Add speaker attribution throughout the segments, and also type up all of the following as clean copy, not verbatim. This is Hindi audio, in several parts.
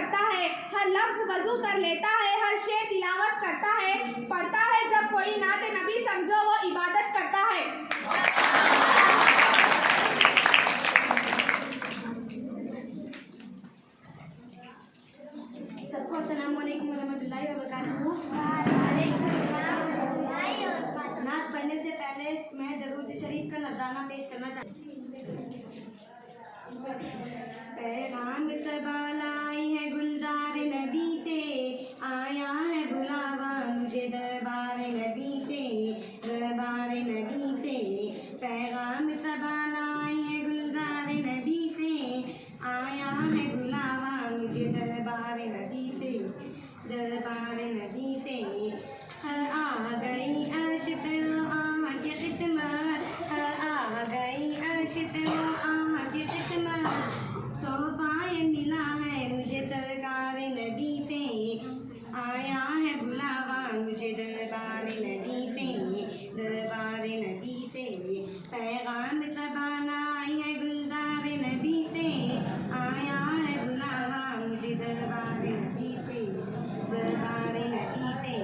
Speaker 1: करता है, हर लफ्ज वजू कर लेता है, हर शेर तिलावत करता है, पढ़ता है जब कोई नात नबी समझो वो इबादत करता है। सबको अस्सलाम वालेकुम वरहमतुल्लाहि वबरकातुहू। नात पढ़ने से पहले मैं दरूद शरीफ का नजराना पेश करना चाहती हूँ। पैगाम सबा लाई है गुलजार नबी से, आया है बुलावा मुझे दरबार नबी से, दरबार नबी से। पैगाम सबा लाई है गुलजार नबी से, आया है बुलावा मुझे दरबार नबी से, दरबार नबी से। आ गई अर्श पे आ की खिदमत, आ गई अर्श पे आ की खिदमत। तोहफा ये मिला है मुझे सरकार नबी से, आया है बुलावा मुझे दरबार नबी से, दरबार नबी से। पैगाम सबा लाई है गुलजार नबी से, आया है बुलावा मुझे दरबार नबी से, दरबार नबी से।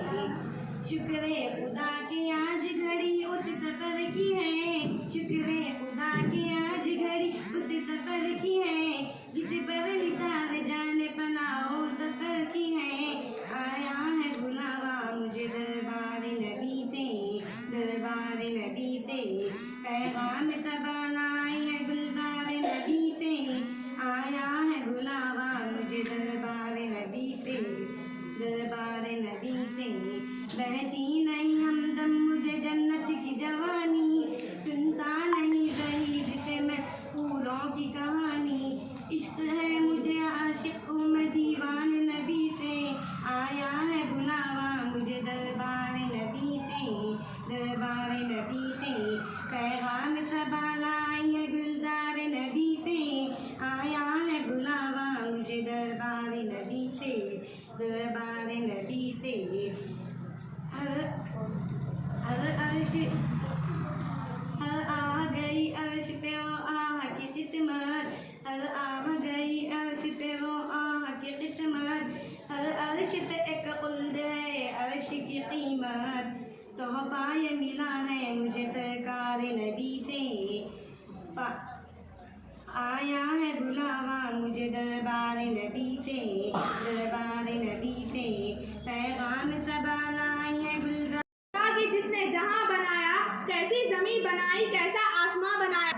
Speaker 1: शुक्र खुदा की आज घड़ी उस सफर की है, शुक्र खुदा की आज घड़ी उस सफर की है, जिस पर निसार जाने पनाहो सफर की है। आया है बुलावा मुझे दरबार नबी से, दरबार नबी से। पैगाम सबा लाई है गुलजार नबी से, आया है बुलावा मुझे दरबार नबी से, दरबार नबी से। बहती नहीं हमदम मुझे जन्नत की जवानी, सुनता नहीं रही जिसे मैं फूलों की कहानी। इश्क है मुझे आशिक हूँ मैं दीवान नबी से, आया है बुलावा मुझे दरबार नबी से, दरबार नबी से। पैगाम सबा लाई है गुलजार नबी से, आया है बुलावा मुझे दरबार नबी से, दरबार नबी से। हर आ गई अर्श पे वो आह की किस्मत, हर आ गई अर्श पे वो आह की किस्मत। हर अर्श पे एक खुल्द है अर्श की कीमत, तोहफा ये मिला है मुझे सरकार नबी से, आया है बुलावा मुझे दरबार नबी से, दरबार नबी से। पैगाम सबा लाई है गुलजार कि जिसने जहां बनाया, कैसी जमीन बनाई, कैसा आसमां बनाया।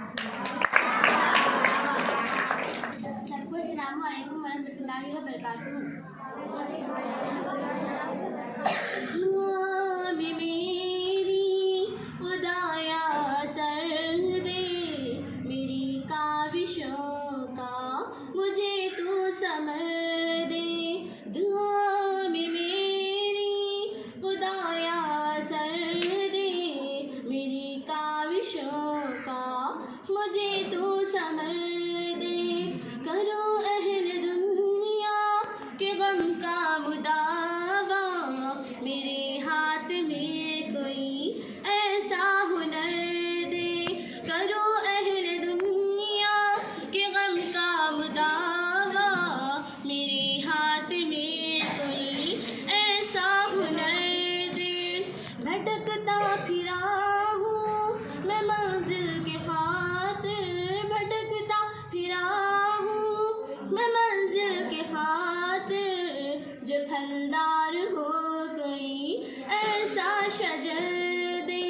Speaker 1: सबको अस्सलाम वालेकुम वरहमतुल्लाहि वबरकातुहू। दुआ में मेरी खुदाया सर दे, मेरी काविशों का मुझे तू समर दे। दुआ में मेरी खुदाया सर दे, मेरी काविशों का मुझे तू समर दे। करो अहल दुनिया के गम का मुदावा, मेरे हाथ में कोई ऐसा हुनर दे। करो अहल दुनिया के गम का मुदावा, मेरे हाथ में कोई ऐसा हुनर दे। भटकता फिरा हूँ मैं मंजिल के खातिर, भटकता फिरा हूँ मैं मंजिल के खातिर। जो फलदार हो कोई ऐसा शजर दे,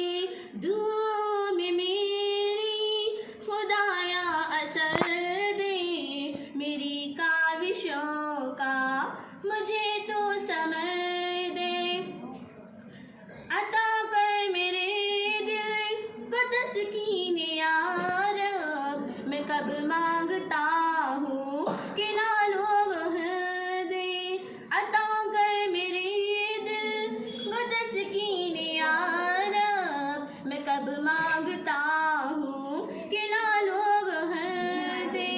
Speaker 1: दुआ में मेरी खुदाया असर दे, मेरी काविशों का मुझे तो समर दे। अता कर मेरे दिल को तस्कीन यार, मैं कब मांगता हूँ कि लालो दे। अता कर मेरे दिल को तस्कीन यार, मैं कब मांगता हूँ कि लालो दे।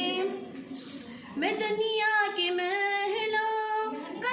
Speaker 1: मैं दुनिया के महलों का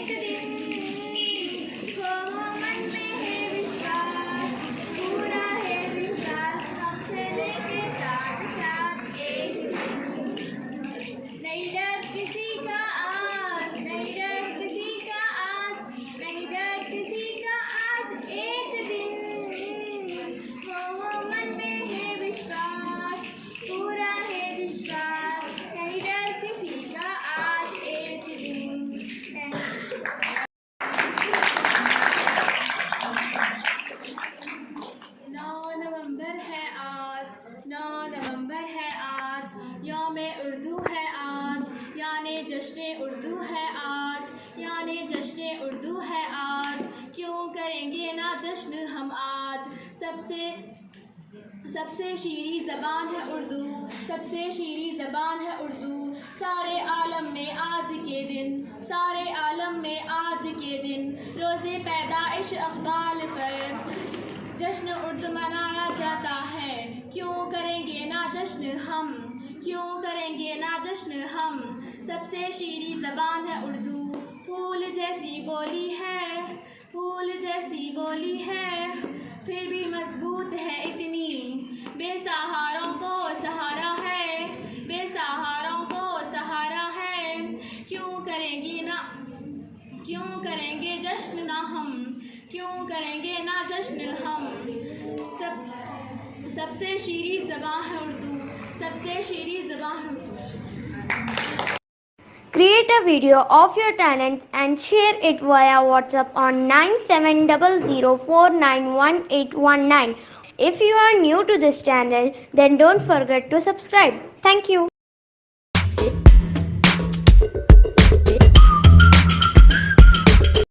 Speaker 2: एक दिन हो मन में है विश्वास, पूरा है विश्वास, हम चलेंगे साथ साथ एक दिन। नहीं डर किसी का आज, नहीं डर किसी का आज, नहीं डर किसी का आज, एक दिन हो मन में है विश्वास, पूरा है विश्वास, नहीं डर किसी का आज, एक दिन। 9 नवंबर है आज, 9 नवंबर है आज, यौम उर्दू है आज, यानी जश्न उर्दू है आज, यानी जश्न उर्दू है आज, क्यों करेंगे ना जश्न हम आज। सबसे शीरी ज़बान है उर्दू, सबसे शीरी ज़बान है उर्दू, सारे आलम में आज के दिन, सारे आलम में आज के दिन, रोज़े पैदाइश अक़बाल पर जश्न उर्दू मनाया जाता है, क्यों करेंगे ना जश्न हम, क्यों करेंगे ना जश्न हम। सबसे शीरी ज़बान है उर्दू, फूल जैसी बोली है, फूल जैसी बोली है, फिर भी मजबूत है इतनी, बेसहारों को सहारा है, बेसहारों को सहारा है, क्यों करेंगे जश्न ना हम, क्यों करेंगे ना जश्न हम। सबसे शीरी ज़बान है उर्दू, सबसे शीरी ज़बान है Urdu.
Speaker 3: Create a video of your talents and share it via WhatsApp on 9700491819. If you are new to this channel, then don't forget to subscribe. Thank you.